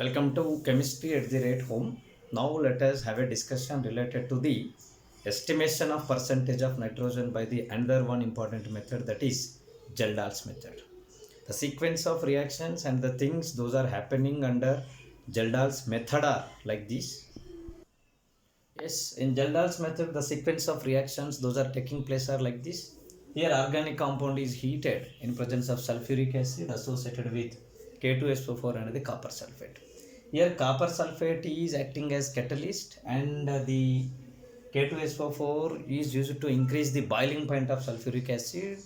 Welcome to Chemistry at the Rate Home. Now let us have a discussion related to the estimation of percentage of nitrogen by the another one important method, that is Kjeldhal's method. The sequence of reactions and the things those are happening under Kjeldhal's method are like this. Yes, in Kjeldhal's method, the sequence of reactions those are taking place are like this. Here, organic compound is heated in presence of sulfuric acid associated with K2SO4 and the copper sulfate. Here, copper sulfate is acting as catalyst, and the K2SO4 is used to increase the boiling point of sulfuric acid.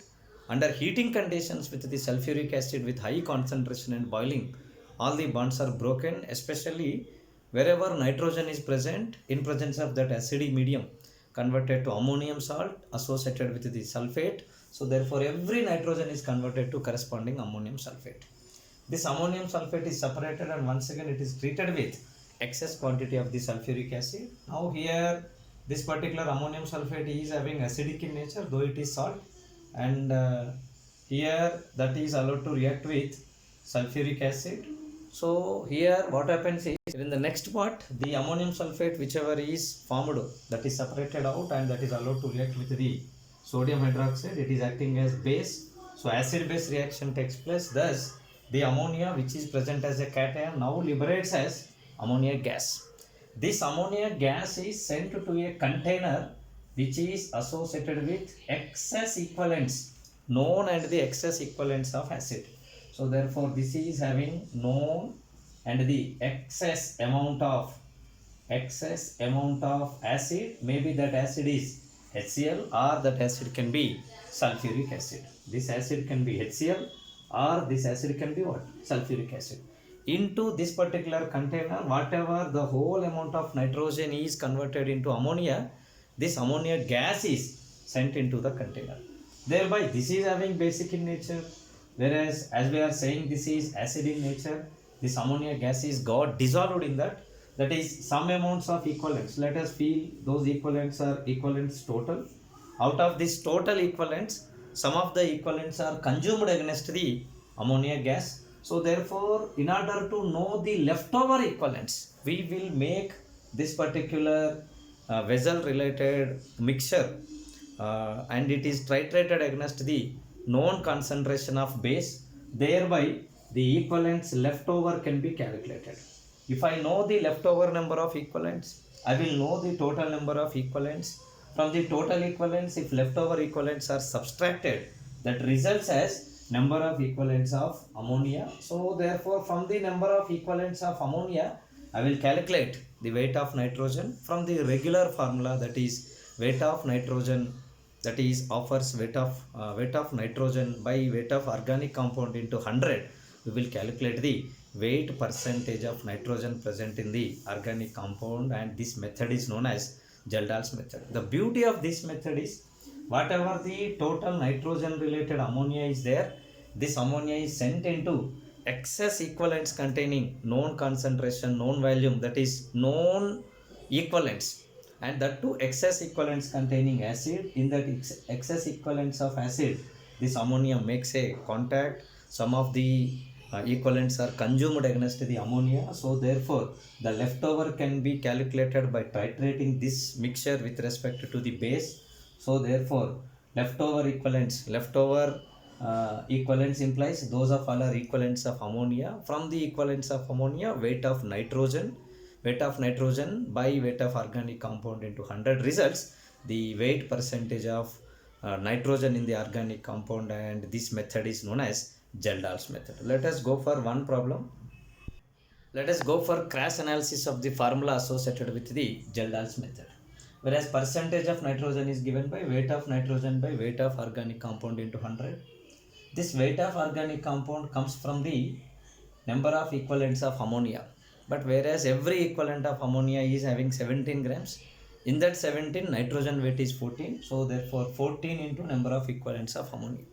Under heating conditions with the sulfuric acid with high concentration and boiling, all the bonds are broken, especially wherever nitrogen is present in presence of that acidic medium converted to ammonium salt associated with the sulfate. So therefore every nitrogen is converted to corresponding ammonium sulfate. This ammonium sulfate is separated and once again it is treated with excess quantity of the sulfuric acid. Now here this particular ammonium sulfate is having acidic in nature, though it is salt, and here that is allowed to react with sulfuric acid. So here what happens is, in the next part, the ammonium sulfate whichever is formed, that is separated out and that is allowed to react with the sodium hydroxide. It is acting as base. So acid base reaction takes place. Thus the ammonia which is present as a cation now liberates as ammonia gas. This ammonia gas is sent to a container which is associated with excess equivalents known and the excess equivalents of acid. So therefore this is having known and the excess amount of acid. Maybe that acid is HCl or that acid can be sulfuric acid. This acid can be HCl or this acid can be what? Sulfuric acid. Into this particular container, whatever the whole amount of nitrogen is converted into ammonia, this ammonia gas is sent into the container. Thereby this is having basic in nature, whereas as we are saying this is acid in nature. This ammonia gas is got dissolved in that. That is some amounts of equivalents. Let us feel those equivalents are equivalents total. Out of this total equivalents, some of the equivalents are consumed against the ammonia gas. So therefore, in order to know the leftover equivalents, we will make this particular vessel related mixture and it is titrated against the known concentration of base. Thereby the equivalents leftover can be calculated. If I know the leftover number of equivalents, I will know the total number of equivalents. From the total equivalents, if leftover equivalents are subtracted, that results as number of equivalents of ammonia. So therefore from the number of equivalents of ammonia, I will calculate the weight of nitrogen from the regular formula, that is weight of nitrogen, that is offers weight of nitrogen by weight of organic compound into 100. We will calculate the weight percentage of nitrogen present in the organic compound, and this method is known as Kjeldhal's method. The beauty of this method is, whatever the total nitrogen related ammonia is there, this ammonia is sent into excess equivalents containing known concentration, known volume, that is known equivalents, and that too excess equivalents containing acid. In that excess equivalents of acid, this ammonia makes a contact. Some of the equivalents are consumed against the ammonia. So therefore the leftover can be calculated by titrating this mixture with respect to the base. So therefore leftover equivalents implies those of all are equivalents of ammonia. From the equivalents of ammonia, weight of nitrogen by weight of organic compound into 100 results the weight percentage of nitrogen in the organic compound, and this method is known as Kjeldhal's method. Let us go for one problem. Let us go for crash analysis of the formula associated with the Kjeldhal's method. Whereas percentage of nitrogen is given by weight of nitrogen by weight of organic compound into 100. This weight of organic compound comes from the number of equivalents of ammonia. But whereas every equivalent of ammonia is having 17 grams, in that 17 nitrogen weight is 14. So therefore 14 into number of equivalents of ammonia.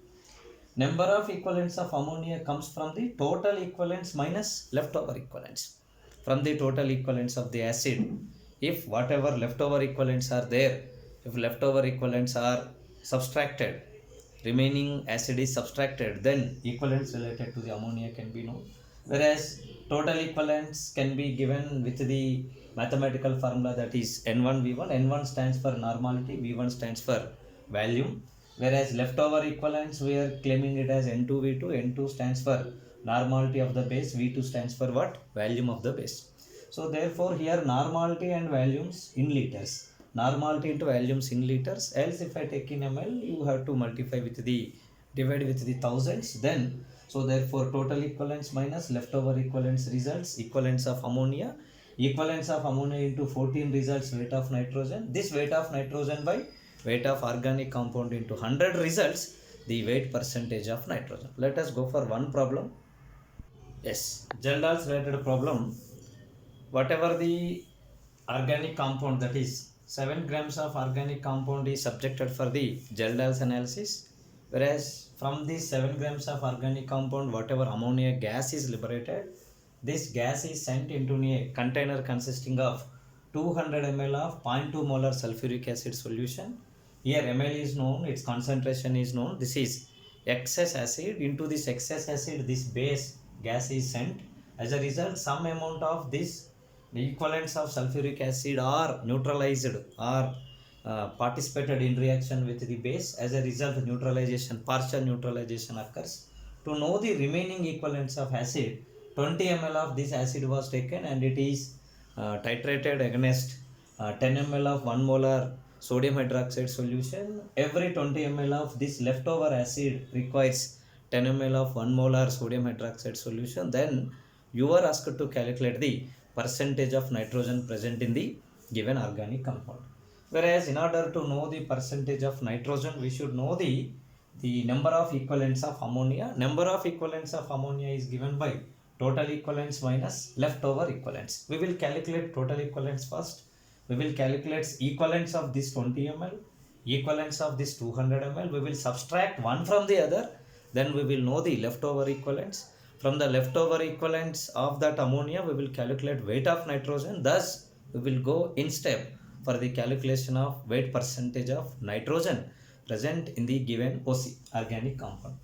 Number of equivalents of ammonia comes from the total equivalents minus leftover equivalents. From the total equivalents of the acid, if whatever leftover equivalents are there, if leftover equivalents are subtracted, remaining acid is subtracted, then equivalents related to the ammonia can be known. whereas total equivalence can be given with the mathematical formula, that is n1 v1. N1 stands for normality, v1 stands for volume, whereas leftover equivalence we are claiming it as n2 v2. N2 stands for normality of the base, v2 stands for what? Volume of the base. So therefore here normality and volumes in liters, normality into volumes in liters, else if I take in ml, you have to multiply with the, divide with the thousands, then so therefore total equivalence minus leftover equivalence results equivalence of ammonia, equivalence of ammonia into 14 results weight of nitrogen, this weight of nitrogen by weight of organic compound into 100 results the weight percentage of nitrogen. Let us go for one problem. Yes, Kjeldhal's related problem. Whatever the organic compound, that is 7 grams of organic compound is subjected for the Kjeldhal's analysis, whereas from these 7 grams of organic compound whatever ammonia gas is liberated, this gas is sent into a container consisting of 200 ml of 0.2 molar sulfuric acid solution. Here ml is known, its concentration is known, this is excess acid. Into this excess acid this base gas is sent. As a result, some amount of this, the equivalents of sulfuric acid are neutralized or participated in reaction with the base. As a result, neutralization, partial neutralization occurs. To know the remaining equivalents of acid, 20 ml of this acid was taken and it is titrated against 10 ml of 1 molar sodium hydroxide solution. Every 20 ml of this leftover acid requires 10 ml of 1 molar sodium hydroxide solution. Then you are asked to calculate the percentage of nitrogen present in the given organic compound. Whereas in order to know the percentage of nitrogen, we should know the number of equivalents of ammonia. Number of equivalents of ammonia is given by total equivalents minus leftover equivalents. We will calculate total equivalents first. We will calculate equivalents of this 20 ml, equivalents of this 200 ml. We will subtract one from the other, then we will know the leftover equivalents. From the leftover equivalents of that ammonia, we will calculate weight of nitrogen. Thus we will go in step for the calculation of weight percentage of nitrogen present in the given OC, organic compound.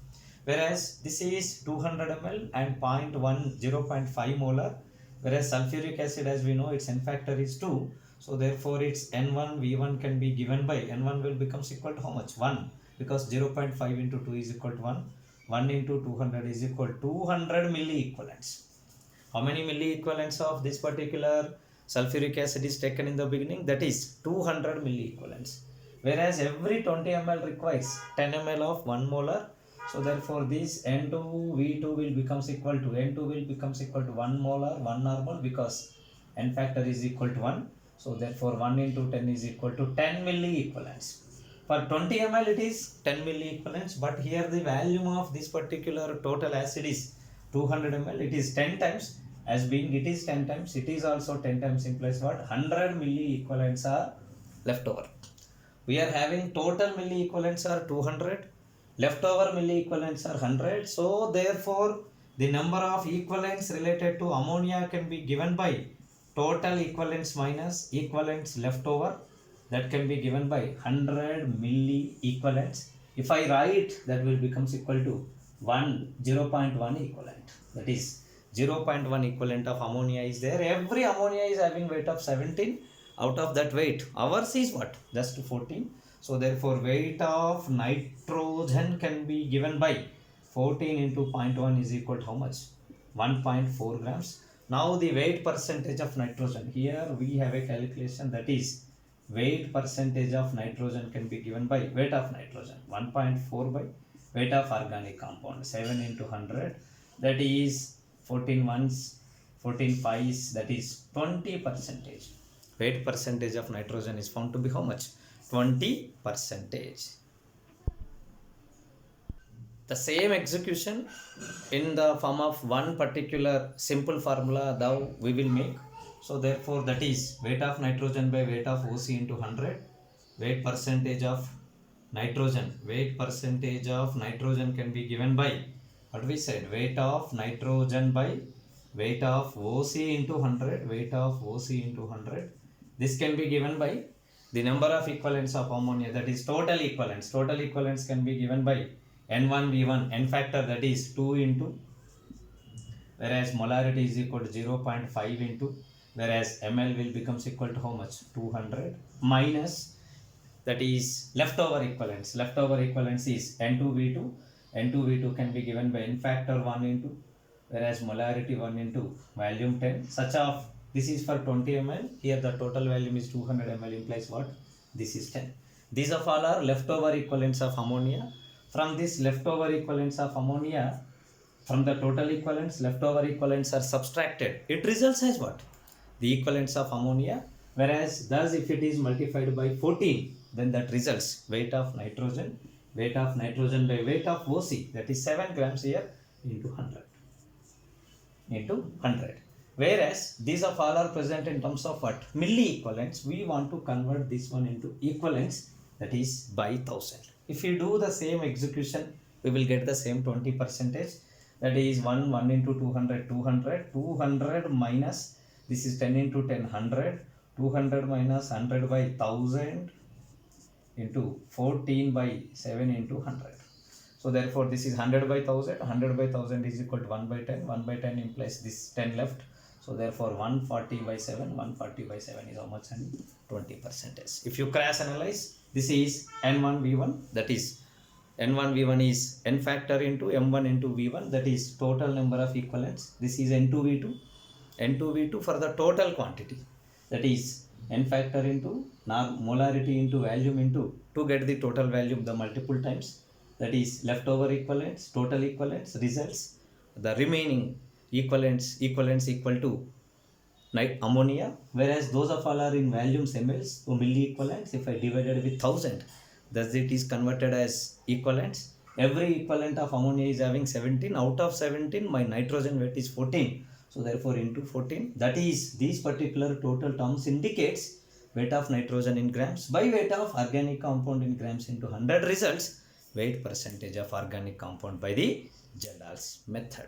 Whereas this is 200 ml and 0.5 molar, whereas sulfuric acid, as we know, its n factor is 2. So therefore its n1 v1 can be given by, n1 will becomes equal to how much? 1, because 0.5 into 2 is equal to 1. 1 into 200 is equal to 200 milli equivalents. How many milli equivalents of this particular sulfuric acid is taken in the beginning? That is 200 milli equivalents. Whereas every 20 ml requires 10 ml of 1 molar. So therefore this N2 V2 will becomes equal to, N2 will becomes equal to 1 molar 1 normal, because n factor is equal to 1. So therefore 1 into 10 is equal to 10 milli equivalents. For 20 ml it is 10 milli equivalents, but here the volume of this particular total acid is 200 ml. It is 10 times. As being it is 10 times, it is also 10 times implies what? 100 milli equivalents are left over. We are having total milli equivalents are 200, leftover milli equivalents are 100. So therefore the number of equivalents related to ammonia can be given by total equivalents minus equivalents leftover, that can be given by 100 milli equivalents. If I write, that will becomes equal to 0.1 equivalent, that is 0.1 equivalent of ammonia is there. Every ammonia is having weight of 17. Out of that weight, ours is what? Just 14. So therefore weight of nitrogen can be given by 14 into 0.1 is equal to how much? 1.4 grams. Now the weight percentage of nitrogen, here we have a calculation, that is weight percentage of nitrogen can be given by weight of nitrogen 1.4 by weight of organic compound 7 into 100, that is 14 ones 14 fives, that is 20 percentage. Weight percentage of nitrogen is found to be how much? 20 percentage. The same execution in the form of one particular simple formula thou we will make. So therefore that is weight of nitrogen by weight of OC into 100. Weight percentage of nitrogen, weight percentage of nitrogen can be given by what we said, weight of nitrogen by weight of OC into 100, weight of OC into 100. This can be given by the number of equivalents of ammonia, that is total equivalents. Total equivalents can be given by N1 V1, N factor, that is 2 into whereas molarity is equal to 0.5 into, whereas ml will becomes equal to how much? 200 minus, that is leftover equivalence. Leftover equivalence is N2V2. N2V2 can be given by n factor 1 into, whereas molarity 1 into volume 10. Such of, this is for 20 ml. Here the total volume is 200 ml, implies what? This is 10. These of all are leftover equivalents of ammonia. From this leftover equivalents of ammonia, from the total equivalents, leftover equivalents are subtracted. It results as what? The equivalents of ammonia. Whereas thus if it is multiplied by 14, then that results weight of nitrogen by weight of OC, that is 7 grams here into 100. Whereas these of all are present in terms of what? Milli equivalents. We want to convert this one into equivalents, that is by 1000. If you do the same execution, we will get the same 20 percentage, that is 1 into 200 200 minus, this is 10 into 10 100, 200 minus 100 by 1000 into 14 by 7 into 100. So therefore this is 100 by 1000, 100 by 1000 is equal to 1 by 10, 1 by 10 implies this 10 left. So therefore 140 by 7, 140 by 7 is how much? And 20 percentage. If you cross analyze, this is N1V1, that is N1V1 is N factor into M1 into V1, that is total number of equivalents. This is N2V2, N2V2 for the total quantity, that is N factor into molarity into volume into, to get the total volume the multiple times, that is leftover equivalents, total equivalents, results, the remaining equivalents equal to ammonia, whereas those of all are in volumes mLs, so milli equivalents. If I divided with 1000, thus it is converted as equivalents. Every equivalent of ammonia is having 17. Out of 17, my nitrogen weight is 14. So therefore into 14, that is these particular total terms indicates weight of nitrogen in grams by weight of organic compound in grams into 100 results weight percentage of organic compound by the Kjeldhal's method.